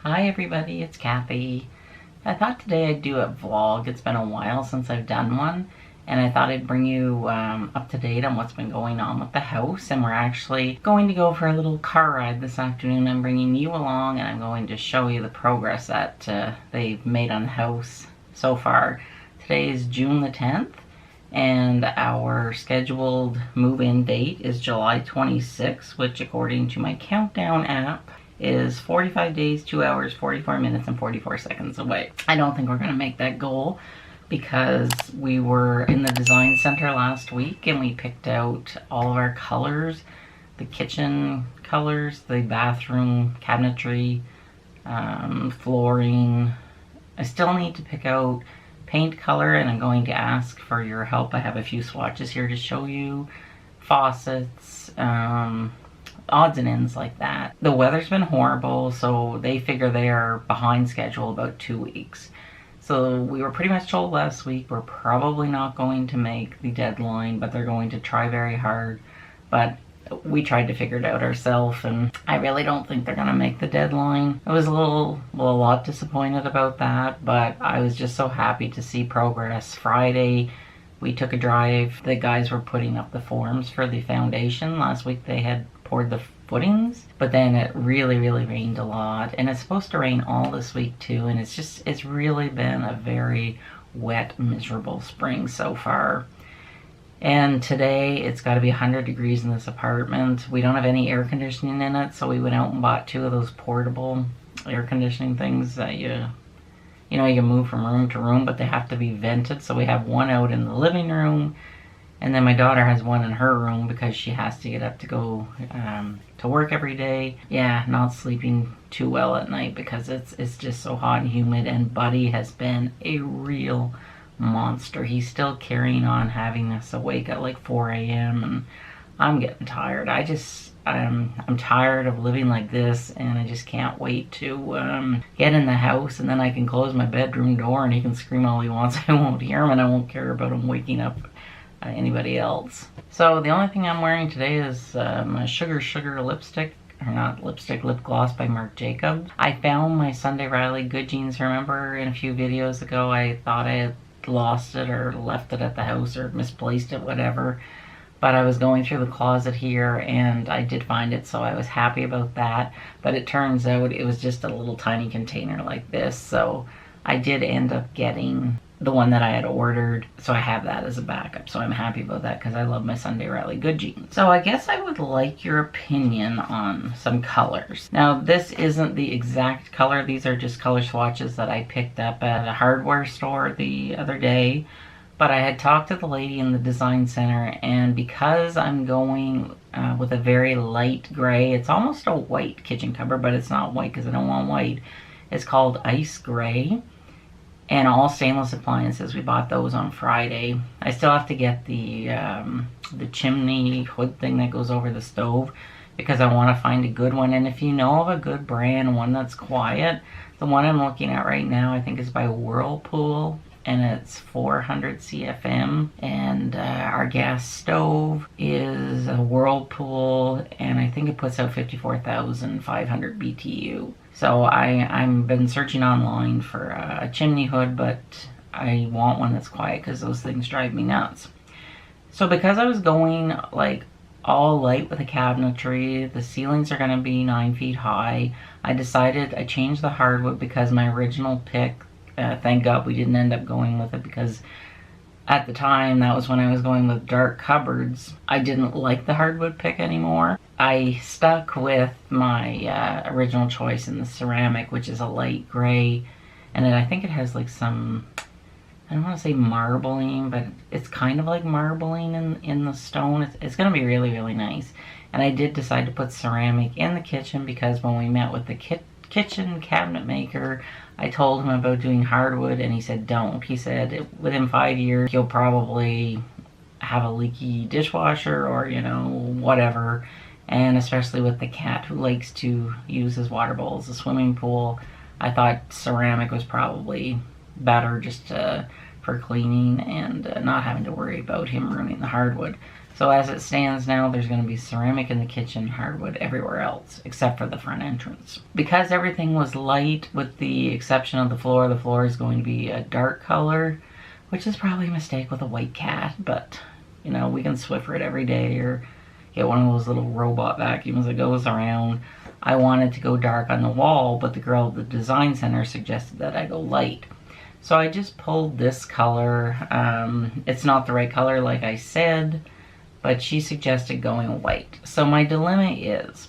Hi everybody, it's Cathy. I thought today I'd do a vlog. It's been a while since I've done one, and I thought I'd bring you up to date on what's been going on with the house. And we're actually going to go for a little car ride this afternoon. I'm bringing you along, and I'm going to show you the progress that they've made on the house so far. Today is June the 10th, and our scheduled move-in date is July 26th, which according to my countdown app is 45 days, 2 hours, 44 minutes, and 44 seconds away. I don't think we're gonna make that goal because we were in the design center last week and we picked out all of our colors, the kitchen colors, the bathroom cabinetry, flooring. I still need to pick out paint color, and I'm going to ask for your help. I have a few swatches here to show you. Faucets, odds and ends like that. The weather's been horrible, so they figure they are behind schedule about 2 weeks. So we were pretty much told last week we're probably not going to make the deadline, but they're going to try very hard. But we tried to figure it out ourselves, and I really don't think they're gonna make the deadline. I was a lot disappointed about that, but I was just so happy to see progress. Friday, we took a drive. The guys were putting up the forms for the foundation. Last week they had poured the footings, but then it really rained a lot, and it's supposed to rain all this week too, and it's really been a very wet, miserable spring so far. And today it's got to be 100 degrees in this apartment. We don't have any air conditioning in it, so we went out and bought 2 of those portable air conditioning things that you can move from room to room, but they have to be vented. So we have one out in the living room, and then my daughter has one in her room because she has to get up to go to work every day. Yeah, not sleeping too well at night because it's just so hot and humid, and Buddy has been a real monster. He's still carrying on, having us awake at like 4 a.m. and I'm getting tired. I'm tired of living like this, and I just can't wait to get in the house, and then I can close my bedroom door and he can scream all he wants. I won't hear him, and I won't care about him waking up anybody else. So the only thing I'm wearing today is my Sugar lipstick, or not lipstick, lip gloss by Marc Jacobs. I found my Sunday Riley Good Jeans. Remember in a few videos ago I thought I had lost it or left it at the house or misplaced it, whatever. But I was going through the closet here and I did find it, so I was happy about that. But it turns out it was just a little tiny container like this, so I did end up getting the one that I had ordered, so I have that as a backup. So I'm happy about that because I love my Sunday Riley Good Jeans. So I guess I would like your opinion on some colors. Now this isn't the exact color, these are just color swatches that I picked up at a hardware store the other day. But I had talked to the lady in the design center, and because I'm going with a very light gray, it's almost a white kitchen cupboard, but it's not white because I don't want white. It's called Ice Gray. And all stainless appliances. We bought those on Friday. I still have to get the chimney hood thing that goes over the stove because I want to find a good one. And if you know of a good brand, one that's quiet, the one I'm looking at right now I think is by Whirlpool, and it's 400 CFM. And our gas stove is a Whirlpool, and I think it puts out 54,500 BTU. So I've been searching online for a chimney hood, but I want one that's quiet because those things drive me nuts. So because I was going like all light with the cabinetry, the ceilings are going to be 9 feet high, I changed the hardwood because my original pick, thank God we didn't end up going with it because at the time, that was when I was going with dark cupboards, I didn't like the hardwood pick anymore. I stuck with my original choice in the ceramic, which is a light gray, and then I think it has like some, I don't want to say marbling, but it's kind of like marbling in the stone. It's going to be really nice. And I did decide to put ceramic in the kitchen because when we met with the kitchen cabinet maker, I told him about doing hardwood, and he said don't. He said within 5 years you'll probably have a leaky dishwasher or whatever, and especially with the cat who likes to use his water bowl as a swimming pool, I thought ceramic was probably better just for cleaning and not having to worry about him ruining the hardwood. So as it stands now, there's going to be ceramic in the kitchen, hardwood everywhere else, except for the front entrance. Because everything was light, with the exception of the floor is going to be a dark color, which is probably a mistake with a white cat, but, you know, we can Swiffer it every day or get one of those little robot vacuums that goes around. I wanted to go dark on the wall, but the girl at the design center suggested that I go light. So I just pulled this color. It's not the right color like I said, but she suggested going white. So my dilemma is,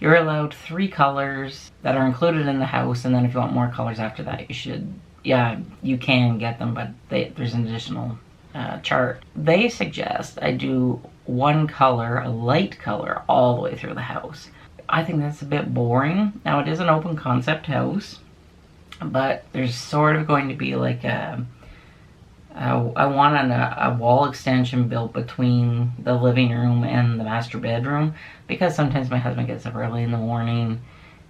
you're allowed 3 colors that are included in the house, and then if you want more colors after that, you should, yeah, you can get them, but there's an additional chart. They suggest I do 1 color, a light color, all the way through the house. I think that's a bit boring. Now, it is an open concept house, but there's sort of going to be like I want a wall extension built between the living room and the master bedroom, because sometimes my husband gets up early in the morning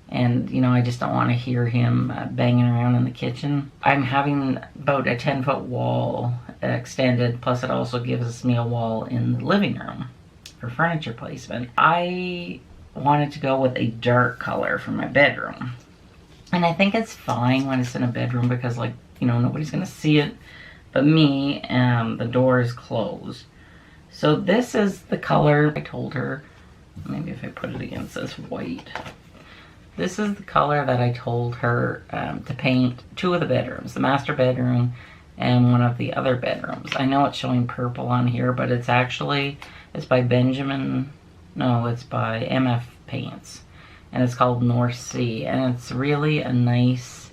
and, you know, I just don't want to hear him banging around in the kitchen. I'm having about a 10-foot wall extended, plus it also gives me a wall in the living room for furniture placement. I wanted to go with a dark color for my bedroom. And I think it's fine when it's in a bedroom because, like, you know, nobody's going to see it but me, and the door is closed. So this is the color I told her. Maybe if I put it against this white. This is the color that I told her to paint 2 of the bedrooms, the master bedroom and one of the other bedrooms. I know it's showing purple on here, but it's actually, it's by it's by MF Paints, and it's called North Sea, and it's really a nice,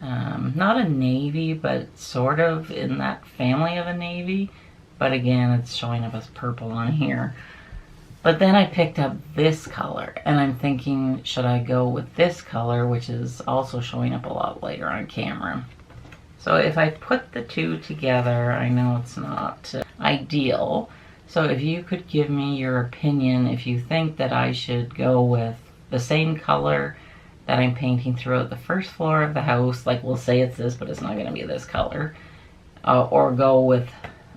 not a navy, but sort of in that family of a navy, but again, it's showing up as purple on here. But then I picked up this color, and I'm thinking, should I go with this color, which is also showing up a lot later on camera. So if I put the 2 together, I know it's not ideal. So if you could give me your opinion, if you think that I should go with the same color that I'm painting throughout the first floor of the house, like we'll say it's this, but it's not going to be this color, or go with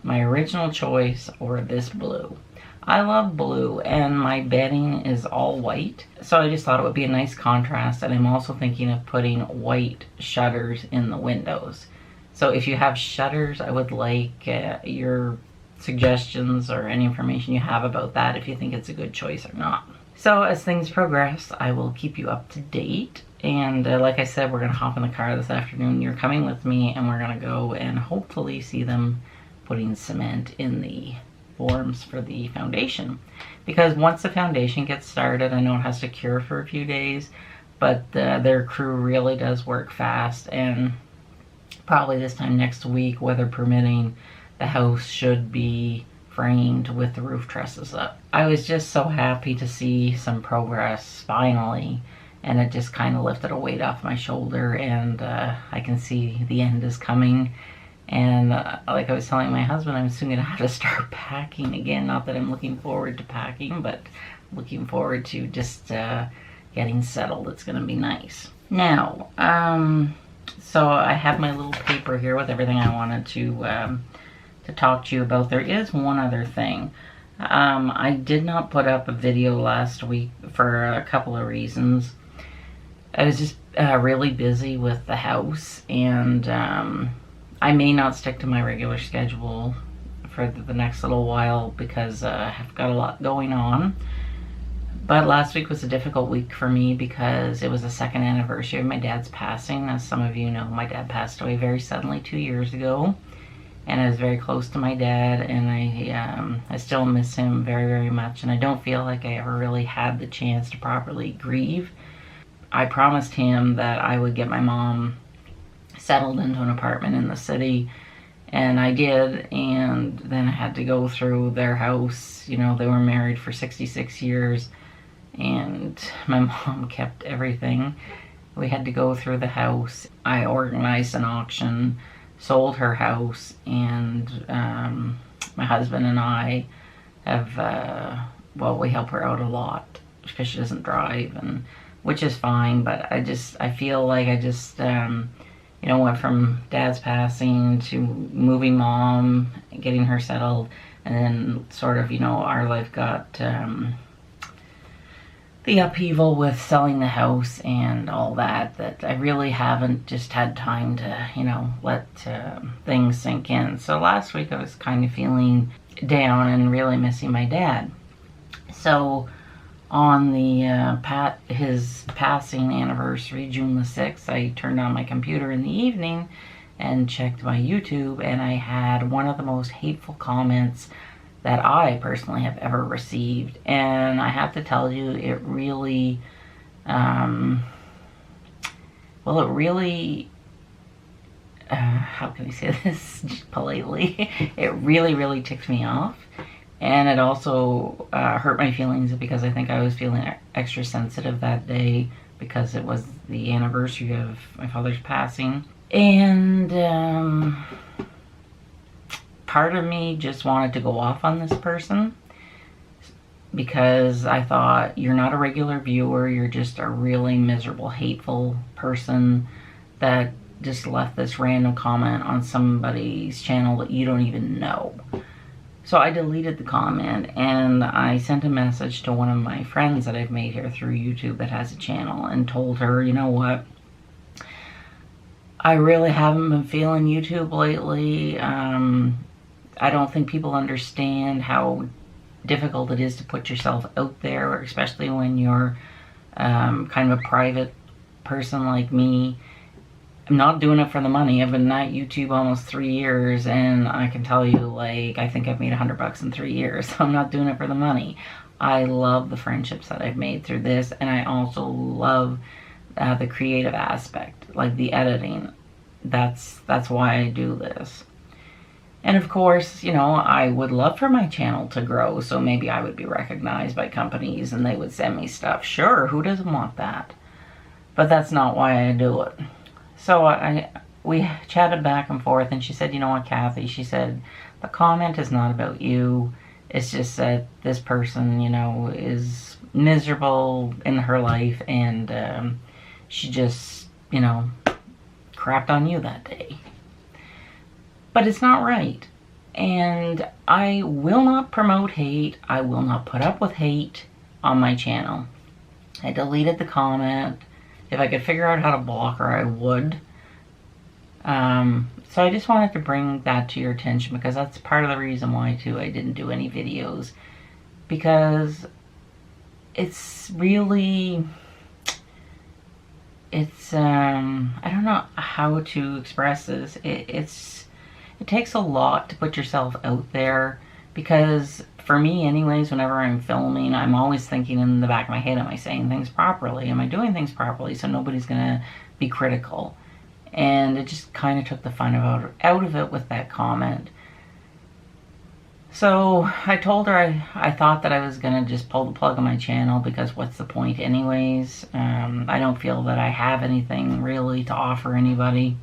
my original choice, or this blue. I love blue, and my bedding is all white, so I just thought it would be a nice contrast, and I'm also thinking of putting white shutters in the windows. So if you have shutters, I would like your suggestions or any information you have about that, if you think it's a good choice or not. So as things progress, I will keep you up to date. And like I said, we're going to hop in the car this afternoon. You're coming with me, and we're going to go and hopefully see them putting cement in the forms for the foundation. Because once the foundation gets started, I know it has to cure for a few days, but their crew really does work fast, and probably this time next week, weather permitting, the house should be framed with the roof trusses up. I was just so happy to see some progress finally, and it just kind of lifted a weight off my shoulder, and I can see the end is coming. And like I was telling my husband, I'm soon going to have to start packing again. Not that I'm looking forward to packing, but looking forward to just getting settled. It's going to be nice. Now, so I have my little paper here with everything I wanted to talk to you about. There is one other thing. I did not put up a video last week for a couple of reasons. I was just really busy with the house, and I may not stick to my regular schedule for the next little while because I've got a lot going on. But last week was a difficult week for me because it was the 2nd anniversary of my dad's passing. As some of you know, my dad passed away very suddenly 2 years ago. And I was very close to my dad, and I still miss him very, very much. And I don't feel like I ever really had the chance to properly grieve. I promised him that I would get my mom settled into an apartment in the city, and I did. And then I had to go through their house. You know, they were married for 66 years, and my mom kept everything. We had to go through the house. I organized an auction, sold her house, and my husband and I have, well, we help her out a lot because she doesn't drive, and which is fine, but I feel like I just, you know, went from dad's passing to moving mom, getting her settled, And then sort of, you know, our life got the upheaval with selling the house and all that, that I really haven't just had time to, you know, let things sink in. So last week I was kind of feeling down and really missing my dad. So on the his passing anniversary, June the 6th, I turned on my computer in the evening and checked my YouTube, and I had one of the most hateful comments that I personally have ever received. And I have to tell you, it really, well, it really, how can I say this politely? It really, really ticked me off. And it also hurt my feelings because I think I was feeling extra sensitive that day because it was the anniversary of my father's passing. And part of me just wanted to go off on this person because I thought, you're not a regular viewer, you're just a really miserable, hateful person that just left this random comment on somebody's channel that you don't even know. So I deleted the comment and I sent a message to one of my friends that I've made here through YouTube that has a channel and told her, you know what, I really haven't been feeling YouTube lately. I don't think people understand how difficult it is to put yourself out there, especially when you're kind of a private person like me. I'm not doing it for the money. I've been at YouTube almost 3 years, and I can tell you, like, I think I've made $100 in 3 years. So I'm not doing it for the money. I love the friendships that I've made through this, and I also love the creative aspect, like the editing. That's why I do this. And of course, you know, I would love for my channel to grow, so maybe I would be recognized by companies and they would send me stuff. Sure, who doesn't want that? But that's not why I do it. So we chatted back and forth, and she said, you know what, Cathy, she said, the comment is not about you. It's just that this person, you know, is miserable in her life, and she just, you know, crapped on you that day. But it's not right. And I will not promote hate. I will not put up with hate on my channel. I deleted the comment. If I could figure out how to block her, I would. So I just wanted to bring that to your attention because that's part of the reason why, too, I didn't do any videos. Because it's really... It's, I don't know how to express this. It takes a lot to put yourself out there, because for me anyways, whenever I'm filming, I'm always thinking in the back of my head, am I saying things properly? Am I doing things properly? So nobody's gonna be critical. And it just kind of took the fun out of it with that comment. So I told her I thought that I was gonna just pull the plug on my channel because what's the point anyways? I don't feel that I have anything really to offer anybody.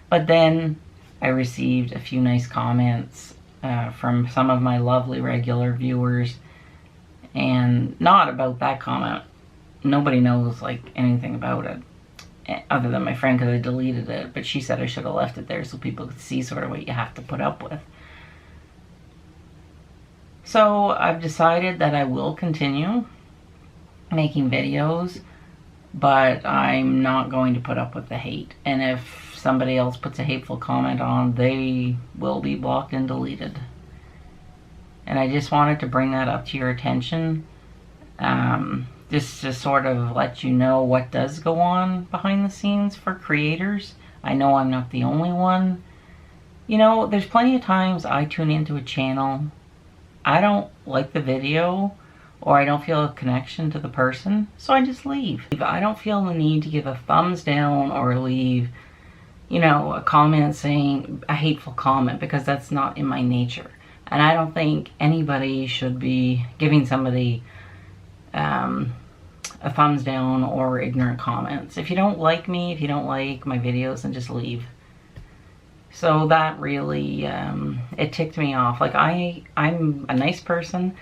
But then I received a few nice comments from some of my lovely regular viewers, and not about that comment. Nobody knows like anything about it other than my friend because I deleted it, but she said I should have left it there so people could see sort of what you have to put up with. So I've decided that I will continue making videos, but I'm not going to put up with the hate. And if somebody else puts a hateful comment on, they will be blocked and deleted. And I just wanted to bring that up to your attention, just to sort of let you know what does go on behind the scenes for creators. I know I'm not the only one. You know, there's plenty of times I tune into a channel, I don't like the video, or I don't feel a connection to the person, so I just leave. I don't feel the need to give a thumbs down or leave, you know, a comment saying a hateful comment, because that's not in my nature. And I don't think anybody should be giving somebody a thumbs down or ignorant comments. If you don't like me, if you don't like my videos, then just leave. So that really, it ticked me off. Like, I'm a nice person,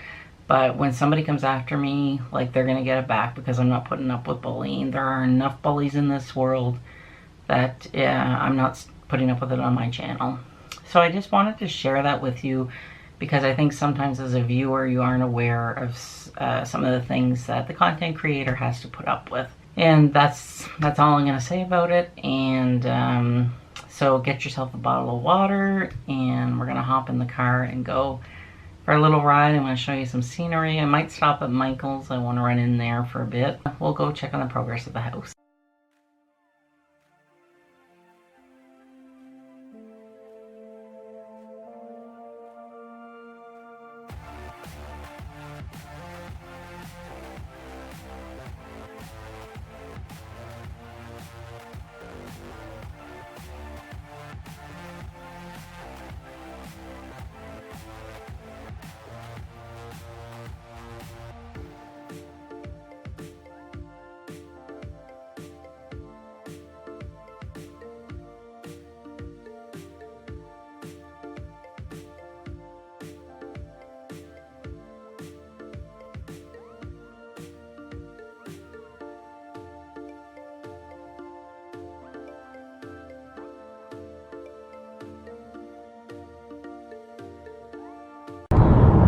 but when somebody comes after me, like, they're gonna get it back because I'm not putting up with bullying. There are enough bullies in this world that I'm not putting up with it on my channel. So I just wanted to share that with you because I think sometimes as a viewer you aren't aware of some of the things that the content creator has to put up with. And that's all I'm going to say about it. And so get yourself a bottle of water, and we're going to hop in the car and go for a little ride. I'm going to show you some scenery. I might stop at Michael's. I want to run in there for a bit. We'll go check on the progress of the house.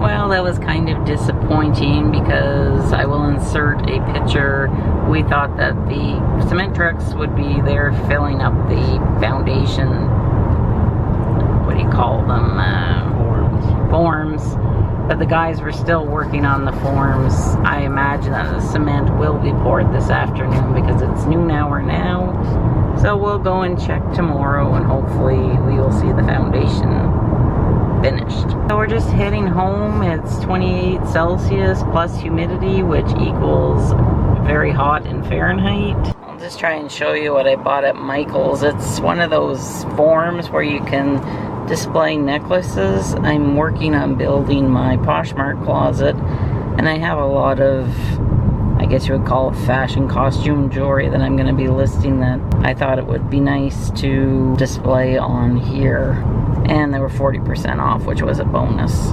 Well, that was kind of disappointing because I will insert a picture. We thought that the cement trucks would be there filling up the foundation, what do you call them, forms, but the guys were still working on the forms. I imagine that the cement will be poured this afternoon because it's noon hour now, so we'll go and check tomorrow and hopefully we will see the foundation finished. So we're just heading home. It's 28 Celsius plus humidity, which equals very hot in Fahrenheit. I'll just try and show you what I bought at Michael's. It's one of those forms where you can display necklaces. I'm working on building my Poshmark closet, and I have a lot of, I guess you would call it fashion costume jewelry that I'm going to be listing that I thought it would be nice to display on here. And they were 40% off, which was a bonus.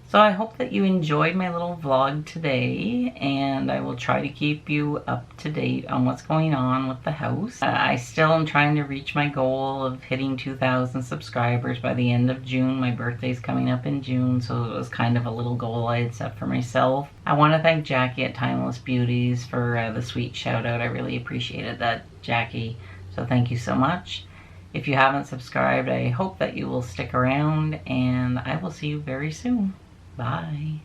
So I hope that you enjoyed my little vlog today, and I will try to keep you up to date on what's going on with the house. I still am trying to reach my goal of hitting 2,000 subscribers by the end of June. My birthday's coming up in June, so it was kind of a little goal I had set for myself. I want to thank Jackie at Timeless Beauties for the sweet shout out. I really appreciated that, Jackie, so thank you so much. If you haven't subscribed, I hope that you will stick around, and I will see you very soon. Bye.